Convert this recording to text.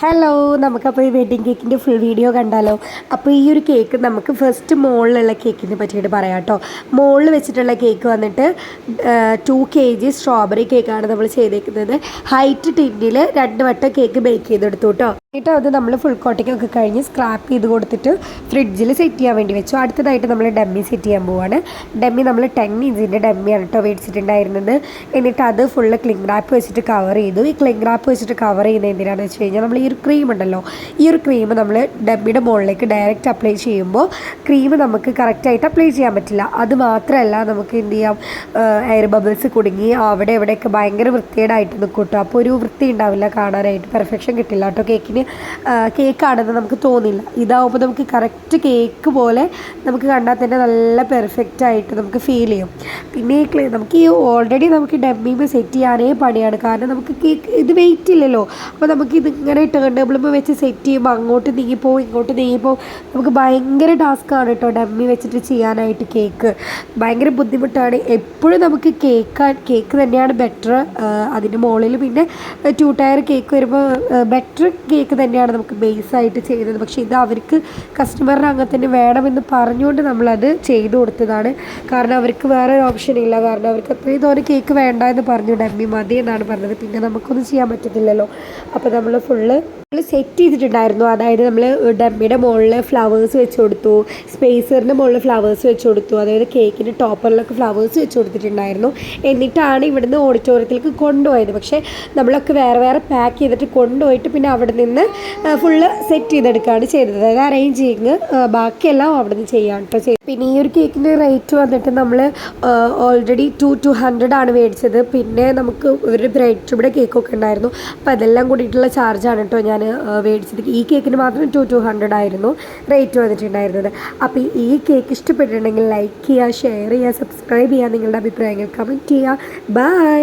Hello, നമുക്കപ്പോൾ ഈ wedding കേക്കിൻ്റെ ഫുൾ വീഡിയോ കണ്ടാലോ. അപ്പോൾ ഈ ഒരു കേക്ക് നമുക്ക് ഫസ്റ്റ് മുകളിലുള്ള കേക്കിനെ പറ്റിയിട്ട് പറയാം കേട്ടോ. മുകളിൽ വെച്ചിട്ടുള്ള കേക്ക് വന്നിട്ട് 2 kg സ്ട്രോബെറി കേക്കാണ് നമ്മൾ ചെയ്തേക്കുന്നത്. ഹൈറ്റ് ടിന്നിൽ 2 വട്ടം കേക്ക് ബേക്ക് ചെയ്തെടുത്തു കേട്ടോ. എന്നിട്ട് അത് നമ്മൾ ഫുൾ കോട്ടിംഗ് ഒക്കെ കഴിഞ്ഞ് സ്ക്രാപ്പ് ചെയ്ത് കൊടുത്തിട്ട് ഫ്രിഡ്ജിൽ സെറ്റ് ചെയ്യാൻ വേണ്ടി വെച്ചു. അടുത്തതായിട്ട് നമ്മൾ ഡമ്മി സെറ്റ് ചെയ്യാൻ പോവാണ്. ഡമ്മി നമ്മൾ 10 ഇഞ്ചിൻ്റെ ഡമ്മിയാണ് കേട്ടോ മേടിച്ചിട്ടുണ്ടായിരുന്നത്. എന്നിട്ട് അത് ഫുള്ള് ക്ലിംഗ് റാപ്പ് വെച്ചിട്ട് കവർ ചെയ്തു. ഈ ക്ലിംഗ് റാപ്പ് വെച്ചിട്ട് കവർ ചെയ്യുന്നത് എന്തിനാണെന്ന് വെച്ച് കഴിഞ്ഞാൽ നമ്മൾ ഈ ഒരു ക്രീം ഉണ്ടല്ലോ, ഈ ഒരു ക്രീം നമ്മൾ ഡമ്മിയുടെ മുകളിലേക്ക് ഡയറക്റ്റ് അപ്ലൈ ചെയ്യുമ്പോൾ ക്രീം നമുക്ക് കറക്റ്റായിട്ട് അപ്ലൈ ചെയ്യാൻ പറ്റില്ല. അത് മാത്രമല്ല, നമുക്ക് എന്ത് ചെയ്യാം, എയർ ബബിൾസ് കുടുങ്ങി അവിടെ എവിടെയൊക്കെ ഭയങ്കര വൃത്തികേടായിട്ട് നിൽക്കും കേട്ടോ. അപ്പോൾ ഒരു വൃത്തി ഉണ്ടാവില്ല, കാണാനായിട്ട് പെർഫെക്ഷൻ കിട്ടില്ല കേട്ടോ. കേക്കാണെന്ന് നമുക്ക് തോന്നില്ല. ഇതാവുമ്പോൾ നമുക്ക് കറക്റ്റ് കേക്ക് പോലെ നമുക്ക് കണ്ടാൽ തന്നെ നല്ല പെർഫെക്റ്റ് ആയിട്ട് നമുക്ക് ഫീൽ ചെയ്യും. പിന്നെ നമുക്ക് ഈ ഓൾറെഡി നമുക്ക് ഡമ്മിയിൽ സെറ്റ് ചെയ്യാനേ പണിയാണ്. കാരണം നമുക്ക് കേക്ക് ഇത് വെയിറ്റ് ഇല്ലല്ലോ. അപ്പോൾ നമുക്ക് ഇതിങ്ങനെ ടേൺ ടേബിളുമ്പോൾ വെച്ച് സെറ്റ് ചെയ്യുമ്പോൾ അങ്ങോട്ട് നീങ്ങിപ്പോവും ഇങ്ങോട്ട് നീങ്ങിപ്പോവും. നമുക്ക് ഭയങ്കര ടാസ്ക്കാണ് കേട്ടോ ഡമ്മി വെച്ചിട്ട് ചെയ്യാനായിട്ട്. കേക്ക് ഭയങ്കര ബുദ്ധിമുട്ടാണ്. എപ്പോഴും നമുക്ക് കേക്ക് തന്നെയാണ് ബെറ്റർ. അതിൻ്റെ മുകളിൽ പിന്നെ 2 ടയർ കേക്ക് വരുമ്പോൾ ബെറ്റർ കേക്ക് തന്നെയാണ് നമുക്ക് ബേസായിട്ട് ചെയ്യുന്നത്. പക്ഷേ ഇത് അവർക്ക് കസ്റ്റമറിന് അങ്ങനെ തന്നെ വേണമെന്ന് പറഞ്ഞുകൊണ്ട് നമ്മളത് ചെയ്തു കൊടുത്തതാണ്. കാരണം അവർക്ക് വേറെ ഒരു ഓപ്ഷൻ ഇല്ല. കാരണം അവർക്ക് അത്രയും തോന്നെ കേക്ക് വേണ്ട എന്ന് പറഞ്ഞു, ഡമ്മി മതി എന്നാണ് പറഞ്ഞത്. പിന്നെ നമുക്കൊന്നും ചെയ്യാൻ പറ്റത്തില്ലല്ലോ. അപ്പോൾ നമ്മൾ ഫുള്ള് സെറ്റ് ചെയ്തിട്ടുണ്ടായിരുന്നു. അതായത് നമ്മൾ ഡമ്മിയുടെ മുകളിൽ ഫ്ലവേഴ്സ് വെച്ച് കൊടുത്തു, സ്പേസറിൻ്റെ മുകളിൽ ഫ്ലവേഴ്സ് വെച്ച് കൊടുത്തു, അതായത് കേക്കിൻ്റെ ടോപ്പറിലൊക്കെ ഫ്ലവേഴ്സ് വെച്ച് കൊടുത്തിട്ടുണ്ടായിരുന്നു. എന്നിട്ടാണ് ഇവിടുന്ന് ഓഡിറ്റോറിയത്തിലേക്ക് കൊണ്ടുപോയത്. പക്ഷേ നമ്മളൊക്കെ വേറെ പാക്ക് ചെയ്തിട്ട് കൊണ്ടുപോയിട്ട് പിന്നെ അവിടെ നിന്ന് ഫുള്ള് സെറ്റ് ചെയ്തെടുക്കുകയാണ് ചെയ്തത്. അതായത് അറേഞ്ചിങ് ബാക്കിയെല്ലാം അവിടെ നിന്ന് ചെയ്യാൻ കേട്ടോ ചെയ്തു. പിന്നെ ഈ ഒരു കേക്കിൻ്റെ റേറ്റ് വന്നിട്ട് നമ്മൾ ഓൾറെഡി 200 ആണ് മേടിച്ചത്. പിന്നെ നമുക്ക് ഒരു ബ്രെഡ് ട്യൂബിയുടെ കേക്കൊക്കെ ഉണ്ടായിരുന്നു. അപ്പോൾ അതെല്ലാം കൂടിയിട്ടുള്ള ചാർജാണ് കേട്ടോ ഞാൻ മേടിച്ചത്. ഈ കേക്കിന് മാത്രം 200 ആയിരുന്നു റേറ്റ് വന്നിട്ടുണ്ടായിരുന്നത്. അപ്പോൾ ഈ കേക്ക് ഇഷ്ടപ്പെട്ടിട്ടുണ്ടെങ്കിൽ ലൈക്ക് ചെയ്യുക, ഷെയർ ചെയ്യുക, സബ്സ്ക്രൈബ് ചെയ്യുക, നിങ്ങളുടെ അഭിപ്രായങ്ങൾ കമൻറ്റ് ചെയ്യുക. ബൈ.